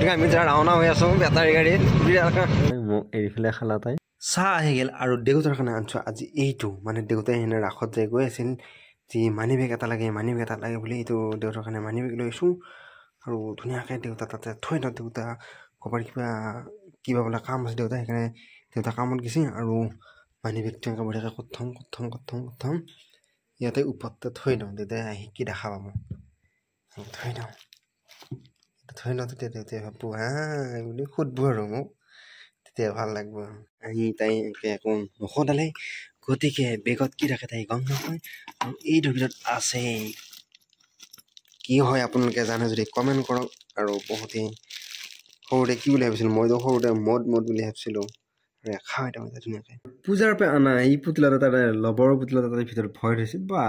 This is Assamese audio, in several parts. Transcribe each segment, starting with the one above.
গতিকে আমি যাৰ ৰাওনা হৈ আছোঁ বেটাৰী গাড়ীত মোক এৰিফালে খালা তাই চাহ আহি গ'ল আৰু দেউতাৰ কাৰণে আনিছোঁ আজি এইটো মানে দেউতাই এনে ৰাসত যাই গৈ আছিল যি মানি বেগ এটা লাগে বুলি এইটো দেউতাৰ কাৰণে মানি বেগ লৈছোঁ আৰু ধুনীয়াকৈ দেউতা তাতে থৈ দিওঁ দেউতা ক'ৰবাত কিবা বোলে কাম আছে দেউতা সেইকাৰণে দেউতা কামত গৈছে আৰু মানি বেগটো এনেকৈ বঢ়িয়াকৈ কথম ইয়াতে ওপৰতে থৈ দিওঁ দেউতাই আহি কি দেখা পাব থৈ লওঁ তেতিয়া দেউতাই ভাবো বুলি সুধব আৰু মোক তেতিয়া ভাল লাগিব আহি তাই এনেকৈ একো নসদালে গতিকে বেগত কি থাকে তাই গম নাপায় আৰু এইটোৰ ভিতৰত আছে কি হয় আপোনালোকে জানে যদি কমেণ্ট কৰক আৰু বহুতেই সৰুতে কি বুলি ভাবিছিলোঁ মইতো সৰুতে মদ বুলি ভাবিছিলোঁ খাওঁ এটা ধুনীয়াকৈ পূজাৰ পৰা অনা এই পুতলাটো তাতে লবৰৰ পুতলা তাতে ভিতৰত ভয় থৈছে বা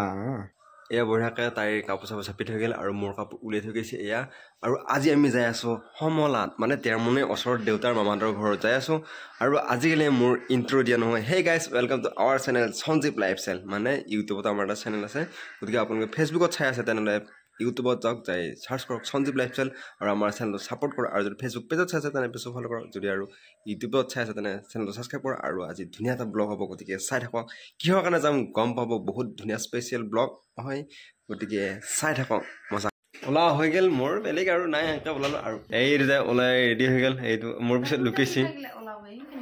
এয়া বঢ়িয়াকৈ তাইৰ কাপোৰ চাপোৰ চাপি থৈ গ'ল আৰু মোৰ কাপোৰ উলিয়াই থৈ গৈছে এয়া আৰু আজি আমি যাই আছোঁ সমলাত মানে তেৰমনে ওচৰত দেউতাৰ মামাহঁতৰ ঘৰত যাই আছোঁ আৰু আজিকালি মোৰ ইণ্ট্ৰ' দিয়া নহয় হে guys welcome to our channel Sanjeev lifestyle মানে ইউটিউবত আমাৰ এটা চেনেল আছে গতিকে আপোনালোকে ফেচবুকত চাই আছে তেনেহ'লে ইউটিউবত যাওক যাই চাৰ্চ কৰক সঞ্জীৱ লাইফষ্টাইল আৰু আমাৰ চেনেলটো ছাপোৰ্ট কৰক আৰু যদি ফেচবুক পেজত চাই আছে তেনে পেজটো ফ'ল' কৰক যদি আৰু ইউটিউবত চাই আছে তেনে চেনেলটো ছাবস্ক্ৰাইব কৰক আৰু আজি ধুনীয়া এটা ব্লগ হ'ব গতিকে চাই থাকক কিহৰ কাৰণে যাম গম পাব বহুত ধুনীয়া স্পেচিয়েল ব্লগ হয় গতিকে চাই থাকক মজা ওলা হৈ গ'ল মোৰ বেলেগ আৰু নাই এনেকৈ ওলালোঁ আৰু এইটো যে ওলাই ৰেডি হৈ গ'ল এইটো মোৰ পিছত লুকাইছে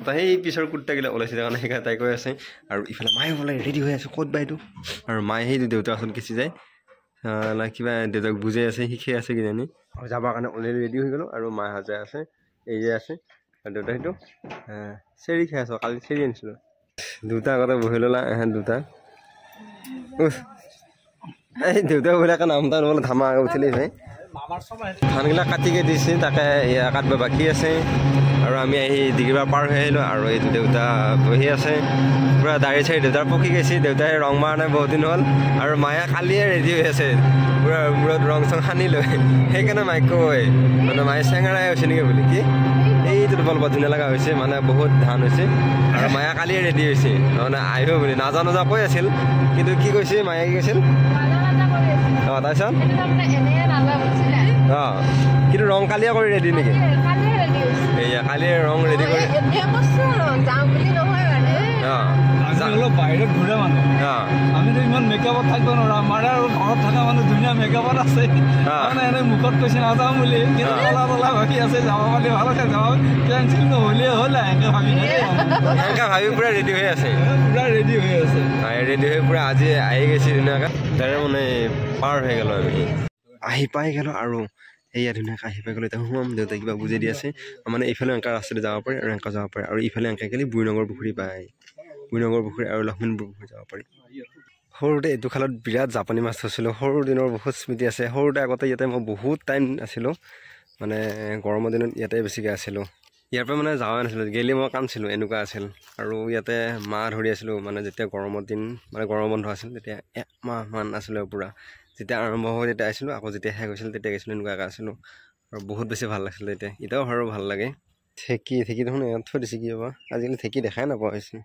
সেই পিছৰ কুৰ্তাগিলা ওলাইছে কাৰণে সেইকাৰণে তাই কৈ আছে আৰু ইফালে মায়ে ওলাই ৰেডি হৈ আছে ক'ত বা এইটো আৰু মায়ে সেইটো দেউতাৰ ওচৰত গুচি যায় কিবা দেউতাক বুজাই আছে শিকাই আছে কিজানি আৰু যাবৰ কাৰণে ওলাই ৰেডি হৈ গ'লোঁ আৰু মায়ে হাজাই আছে এই যে আছে আৰু দেউতা সেইটো চেৰি খাই আছোঁ কালি চেৰি আনিছিলোঁ দুটা আগতে বহি ল'লা দুটা এই দেউতা বোলাকে নাম এটা নহ'লে ধামা আগত উঠিলে ভাই ধানবিলাক কাটিকে দিছে তাকে এয়া কাটিব বাকী আছে আৰু আমি আহি ডিগ্ৰীবাৰ পাৰ হৈ আহিলোঁ আৰু এইটো দেউতা বহি আছে পূৰা দাড়ি চাৰি দেউতাৰ পকি গৈছে দেউতাই ৰং মাৰা নাই বহুত দিন হ'ল আৰু মায়ে কালিয়ে ৰেডি হৈ আছে পূৰা মূৰত ৰং চং সানি লৈ সেইকাৰণে মাইক কয় মানে মায়ে চেঙেৰাই হৈছে নেকি বুলি কি এইটো বৰ ধুনীয়া লগা হৈছে মানে বহুত ধান হৈছে আৰু মায়ে কালিয়ে ৰেডি হৈছে মানে আহিব বুলি নাজানো যা কৈ আছিল কিন্তু কি কৈছে মায়ে কি কৈছিল তাৰপিছত কিন্তু ৰং কালিয়ে কৰি ৰেডি নেকি এয়া কালিয়ে ৰং ৰেডি কৰি অলপ বাহিৰত ঘূৰা মানুহ আমিতো ইমান মেকআপত থাকিব নোৱাৰো আমাৰ আৰু ঘৰত থকা মানুহ ধুনীয়া মেকআপত আছে মানে এনে মুখত কৈছে নাযাওঁ বুলি কিন্তু তলা ভাবি আছে যাব পাৰি ভালকে যাব কেঞ্চেল নহ'লে হ'ল এনেকৈ ভাবি পূৰা ৰেডি হৈ আছে ৰেডি হৈ পূৰা আজি আহি গৈছে ধুনীয়াকৈ তাৰে মানে পাৰ হৈ গ'লোঁ আমি আহি পাই গ'লোঁ আৰু এয়া ধুনীয়াকৈ আহি পাই গ'লোঁ এতিয়া সোমাম দেউতাই কিবা বুজাই দি আছে মানে এইফালে এনেকুৱা ৰাস্তাতে যাব পাৰি আৰু এনেকুৱা যাব পাৰি আৰু ইফালে এনেকৈ গ'লে বুঢ়ীনগৰ পুখুৰী পায় বুঢ়ীনগৰ পুখুৰী আৰু লক্ষ্মীনপুৰ পুখুৰী যাব পাৰি সৰুতে এইটো খালত বিৰাট জাপানী মাছ ধৰিছিলোঁ সৰু দিনৰ বহুত স্মৃতি আছে সৰুতে আগতে ইয়াতে মই বহুত টাইম আছিলোঁ মানে গৰমৰ দিনত ইয়াতে বেছিকৈ আছিলোঁ ইয়াৰ পৰা মানে যাৱাই নাছিলোঁ গেলি মই কান্দিছিলোঁ এনেকুৱা আছিল আৰু ইয়াতে মাছ ধৰি আছিলোঁ মানে যেতিয়া গৰমৰ দিন মানে গৰম বন্ধ আছিল তেতিয়া একমাহমান আছিলোঁ পূৰা যেতিয়া আৰম্ভ হৈ তেতিয়া আহিছিলোঁ আকৌ যেতিয়া শেষ হৈছিল তেতিয়া গৈছিলোঁ এনেকুৱাকৈ আছিলোঁ আৰু বহুত বেছি ভাল লাগিছিলে এতিয়াও আৰু ভাল লাগে ঢেঁকী দেখোন ইয়াত থৈ দিছে কি হ'ব আজিকালি ঢেঁকী দেখাই নাপোৱা হৈছে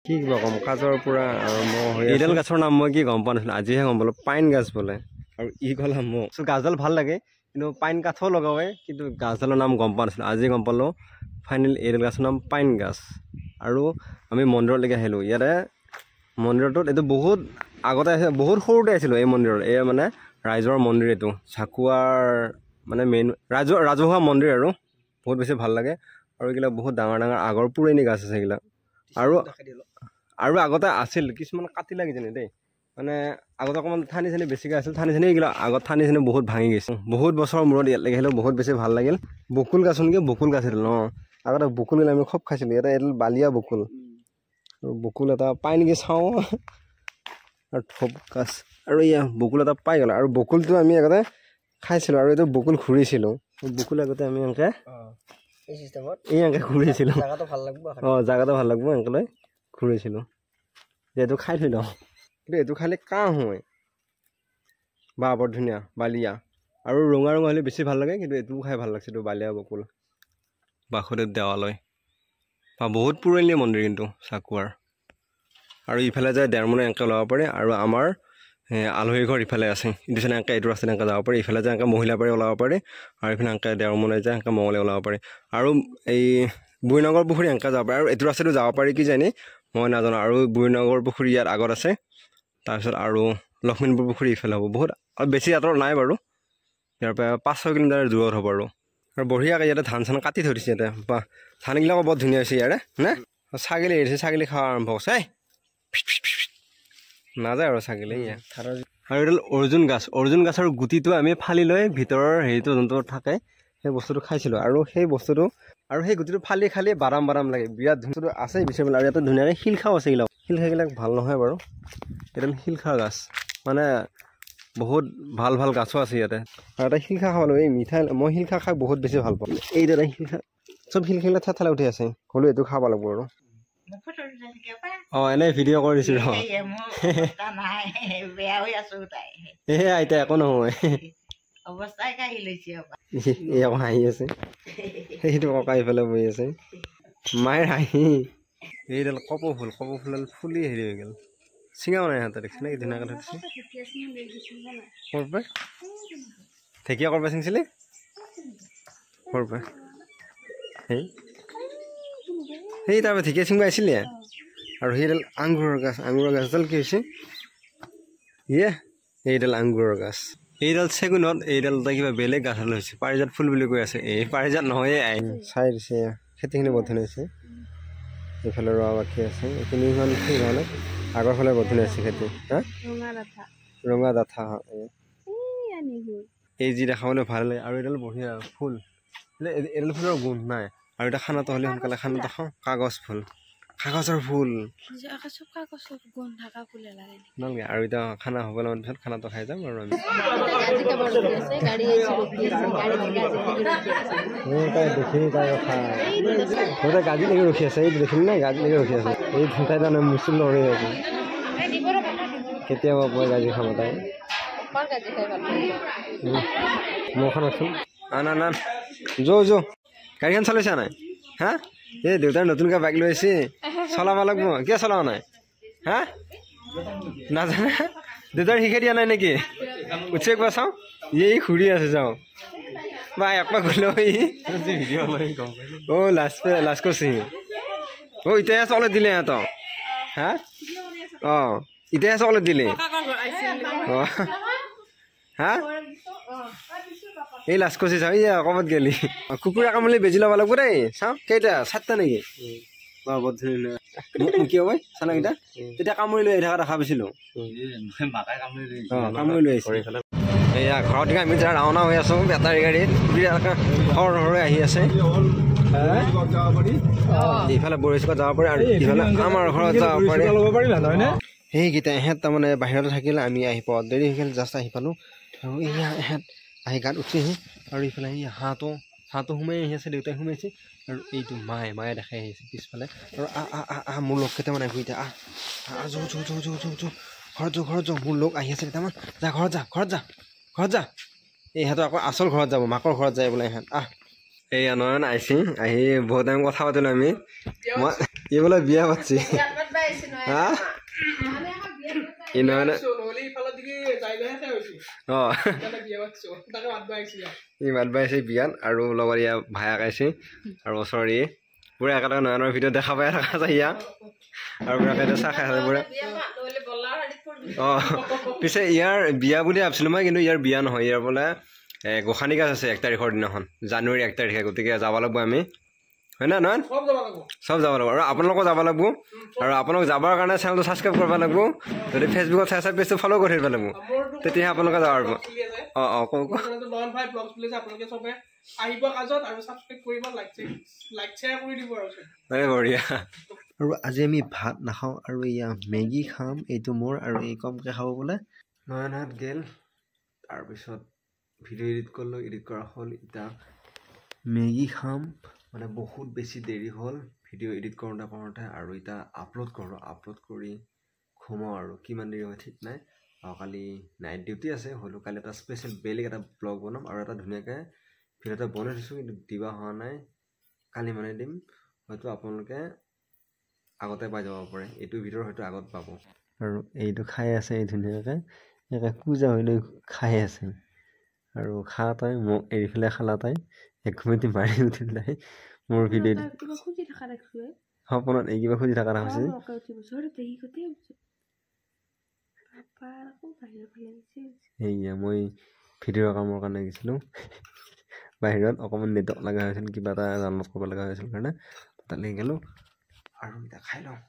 কি কিবা ক'ম কাজৰ পৰা আৰম্ভ হৈ এইডাল গাছৰ নাম মই কি গম পোৱা নাছিলোঁ আজিহে গম পালোঁ পাইন গাছ বোলে আৰু ই ক'লা মোক গাছডাল ভাল লাগে কিন্তু পাইন কাঠো লগাওৱে কিন্তু গাছডালৰ নাম গম পোৱা নাছিলোঁ আজি গম পালোঁ ফাইনেল এইডাল গাছৰ নাম পাইন গাছ আৰু আমি মন্দিৰলৈকে আহিলোঁ ইয়াতে মন্দিৰটোত এইটো বহুত আগতে বহুত সৰুতে আছিলোঁ এই মন্দিৰত এই মানে ৰাইজৰ মন্দিৰ এইটো চাকুৱাৰ মানে মেইন ৰাজহুৱা মন্দিৰ আৰু বহুত বেছি ভাল লাগে আৰু এইবিলাক বহুত ডাঙৰ আগৰ পুৰণি গাছ আছে এইবিলাক আৰু আগতে আছিল কিছুমান কাটিলা কিজানি দেই মানে আগতে অকণমান ঠানি চানি বেছিকৈ আছিল ঠানি চানি এইবিলাক আগত ঠানি চানি বহুত ভাঙি গৈছে বহুত বছৰৰ মূৰত ইয়ালৈকে আহিলেও বহুত বেছি ভাল লাগিল বকুল গাছ নেকি বকুল গাছ আছিল আগতে বকুল আমি খুব খাইছিলোঁ ইয়াতে এইডাল বালিয়া বকুল আৰু বকুল এটা পাই নেকি চাওঁ আৰু থপ গাছ আৰু এয়া বকুল এটা পাই গ'ল আৰু বকুলটো আমি আগতে খাইছিলোঁ আৰু এইটো বকুল ঘূৰিছিলোঁ বকুল আগতে আমি এনেকৈ এনেকৈ ঘূৰিছিলোঁ জাগাটো ভাল লাগিব এনেকৈ লৈ ঘূৰিছিলোঁ এইটো খাই থৈ দিওঁ কিন্তু এইটো খালে কাহ হয় বা বৰ ধুনীয়া বালিয়া আৰু ৰঙা হ'লে বেছি ভাল লাগে কিন্তু এইটোও খাই ভাল লাগিছে এইটো বালিয়া বকুল বাসুদেৱ দেৱালয় বা বহুত পুৰণি মন্দিৰ কিন্তু চাকুৱাৰ আৰু ইফালে যায় ডেৰমনে এনেকৈ ল'ব পাৰে আৰু আমাৰ আলহীৰ ঘৰ ইফালে আছে এইটো চাই এনেকৈ এইটো ৰাস্তাত এনেকৈ যাব পাৰি ইফালে যে এনেকৈ মহিলাপাৰী ওলাব পাৰে আৰু ইফালে এনেকৈ দেওৰমুলাই যায় এনেকৈ মঙলে ওলাব পাৰে আৰু এই বুঢ়ীনগৰ পুখুৰী এনেকৈ যাব পাৰে আৰু এইটো ৰাস্তাটো যাব পাৰি কি জানি মই নাজানো আৰু বুঢ়ীনগৰ পুখুৰী ইয়াত আগত আছে তাৰপিছত আৰু লক্ষ্মীনপুৰ পুখুৰী ইফালে হ'ব বহুত আৰু বেছি আঁতৰত নাই বাৰু ইয়াৰ পৰা 5-6 কিলোমিটাৰ দূৰত হ'ব আৰু বঢ়িয়াকৈ ইয়াতে ধান চান কাটি থৈ দিছে ইয়াতে বা ধানবিলাকো বহুত ধুনীয়া হৈছে ইয়াৰে নে ছাগলী এৰিছে ছাগলী খোৱা আৰম্ভ কৰিছে নাযায় আৰু ছাগলী ইয়াত আৰু এইডাল অৰ্জুন গাছৰ গুটিটো আমি ফালি লৈ ভিতৰৰ হেৰিটো যোনটো থাকে সেই বস্তুটো খাইছিলোঁ আৰু সেই বস্তুটো আৰু সেই গুটিটো ফালি খালি বাদাম লাগে বিৰাট ধুনীয়া আছে বিচাৰিব আৰু ইয়াতে ধুনীয়াকৈ শিলখাও আছে এইবিলাক শিলখাবিলাক ভাল নহয় বাৰু এইডাল শিলখা গাছ মানে বহুত ভাল গাছো আছে ইয়াতে আৰু এটা শিলখা খাব লাগিব এই মিঠাই মই শিলখা খাই বহুত বেছি ভাল পাওঁ এইদৰে শিলখা চব শিলখাবিলাক ঠেঠালে উঠি আছে হ'লেও এইটো খাব লাগিব আৰু এনেই ভিডিঅ' কৰি দিছোঁ আইতা একো নহয় এই আকৌ হাঁহি আছে সেইটো ককা ইফালে বহি আছে মায়ের হাঁহি এইডাল কপৌ ফুলডাল ফুলি হেৰি হৈ গ'ল চিঙাও নাই হাতে দেখিছে নাকি ধুনীয়া কথা দিছে ক'ৰপৰা ঢেকীয়া ক'ৰপৰা চিঙিছিলে ক'ৰপৰা সেই তাৰপৰা ঢেকীয়া চিঙিব আহিছিলে আৰু সেইডাল আঙুৰৰ গাছডাল কি হৈছে এইডাল আঙুৰৰ গাছ এইডাল চেগুনত এইডাল কিবা বেলেগ গাছডাল হৈছে পাৰিজাত ফুল বুলি কৈ আছে এই পাৰিজাত নহয় চাই দিছে খেতিখিনি বহুত ধুনীয়া হৈছে এইফালে ৰোৱা বাকী আছে এইখিনি ইমান ঠিক হোৱা নাই আগৰ ফালে বহুত ধুনীয়া হৈছে খেতি ৰঙা ডাঠা এই যি দেখাবলৈ ভাল লাগে আৰু এইডাল বঢ়িয়া ফুল এইডাল ফুলৰ গোন্ধ নাই আৰু এটা খানাটো হ'লে সোনকালে খানাটো খাওঁ কাগজৰ ফুল নালাগে আৰু এতিয়া খানা হ'বলৈ পিছত খানাটো খাই যাম আৰু আমি দেখিলি তাই কথা গাড়ী লাগি ৰখি আছে এইটো দেখিলি নাই গাড়ী লাগি ৰখি আছে এই তাই তাৰমানে মুছলিম লৰি আছে কেতিয়াবা পুৱা গাড়ী খাব তাই মখন আছো আন যো গাড়ীখন চলাইছা নাই হা এই দেউতাৰ নতুনকৈ বাইক লৈ আহিছে চলাব লাগিব কিয় চলাব নাই হা নাজানে দেউতাৰ শিকাই দিয়া নাই নেকি উঠি একবাৰ চাওঁ এই ঘূৰি আছে যাওঁ বা একবাৰ গ'লৈ লাজ কৰিছে এতিয়াহে চলে দিলে সিহঁতক হা এতিয়াহে চলে দিলে হা এই লাজ কৰিছে চাওঁ এই ক'ৰবাত গেলি কুকুৰা কামুলি বেজি ল'ব লাগিব দেই চাওঁ কেইটা 7টা নেকি বহুত ধুনীয়া কি হ'ব চানাকেইটা তেতিয়া কামুৰি লৈ আহি থকা দেখা পাইছিলোঁ কামুৰি লৈ আহিছে এয়া ঘৰত আমি এতিয়া ৰাওনা হৈ আছোঁ বেটাৰী গাড়ীত সৰহ আহি আছে ইফালে বৰিষ্কাত যাব পাৰি আৰু ইফালে আমাৰ ঘৰত যাব পাৰি সেইকেইটা এহেঁত তাৰমানে বাহিৰতে থাকিলে আমি আহি পাওঁ দেৰি হৈ গ'ল জাষ্ট আহি পালোঁ আৰু এহেঁত আহি গাত উঠি আহি আৰু ইফালে এই হাঁহটো সোমাই আহি আছে দেউতাই সোমাইছে আৰু এইটো মায়ে দেখাই আহিছে পিছফালে আৰু মোৰ লগ কেইটামান আহি এতিয়া ঘৰত যাওঁ মোৰ লগ আহি আছে কেইটামান যা ঘৰত যা ইহঁতৰ আকৌ আচল ঘৰত যাব মাকৰ ঘৰত যায় বোলে ইহঁত এইয়া নয়ন আহিছে আহি বহুত টাইম কথা পাতিলোঁ আমি মই এই বোলে বিয়া পাতিছে হা ই নয়ন ই মাত বাইছে বিয়াত আৰু লগত ইয়া ভায়েক আহিছে আৰু ওচৰৰে পুৰা একেটা নয়নৰ ভিডিঅ' দেখা পাই থকা যায় ইয়াক আৰু পুৰা একেটা চাহ খাই আছে পুৰা পিছে ইয়াৰ বিয়া বুলি ভাবিছিলোঁ মই কিন্তু ইয়াৰ বিয়া নহয় ইয়াৰ বোলে গোসানী গাছ আছে 1 তাৰিখৰ দিনাখন জানুৱাৰী 1 তাৰিখে গতিকে যাব লাগিব আমি হয় না নহয় চব যাব লাগিব আৰু আপোনালোকো যাব লাগিব আৰু আপোনালোক যাবৰ কাৰণে চেনেলটো ছাবস্ক্ৰাইব কৰিব লাগিব যদি ফেচবুকত চাই পেজটো ফ'ল' কৰি থাকিব লাগিব তেতিয়াহে আপোনালোকে যাব পাৰিব বঢ়িয়া আৰু আজি আমি ভাত নাখাওঁ আৰু এয়া মেগী খাম এইটো মোৰ আৰু এই কমকৈ খাব বোলে নয়নহঁত গ'ল তাৰপিছত ভিডিঅ' এডিট কৰিলোঁ এডিট কৰা হ'ল এতিয়া মেগী খাম মানে বহুত বেছি দেৰি হ'ল ভিডিঅ' এডিট কৰোঁতে আৰু এতিয়া আপলোড কৰি ঘুমাওঁ আৰু কিমান দেৰি হয় ঠিক নাই কালি নাইট ডিউটি আছে হ'লেও কালি এটা স্পেচিয়েল বেলেগ এটা ব্লগ বনাম আৰু এটা ধুনীয়াকৈ ভিডিঅ' এটা বনাই থৈছোঁ কিন্তু দিবা হোৱা নাই কালি মানে দিম হয়তো আপোনালোকে আগতে পাই যাব পাৰে এইটো ভিডিঅ'ৰ হয়তো আগত পাব আৰু এইটো খাই আছে এই ধুনীয়াকৈ একে কুজা হৈ লৈ খাই আছে আৰু খা তাই মোক এৰি পেলাই খালা তাই একমিতি মাৰি উঠি পেলাই মোৰ ভিডিঅ' সপোনত এই কিবা খুজি থকা হৈছে সেয়া মই ভিডিঅ'ৰ কামৰ কাৰণে গৈছিলোঁ বাহিৰত অকণমান নেটৱৰ্ক লগা হৈছিল কিবা এটা ডাউনলোড কৰিব লগা হৈছিল কাৰণে তালৈ গ'লোঁ আৰু এতিয়া খাই লওঁ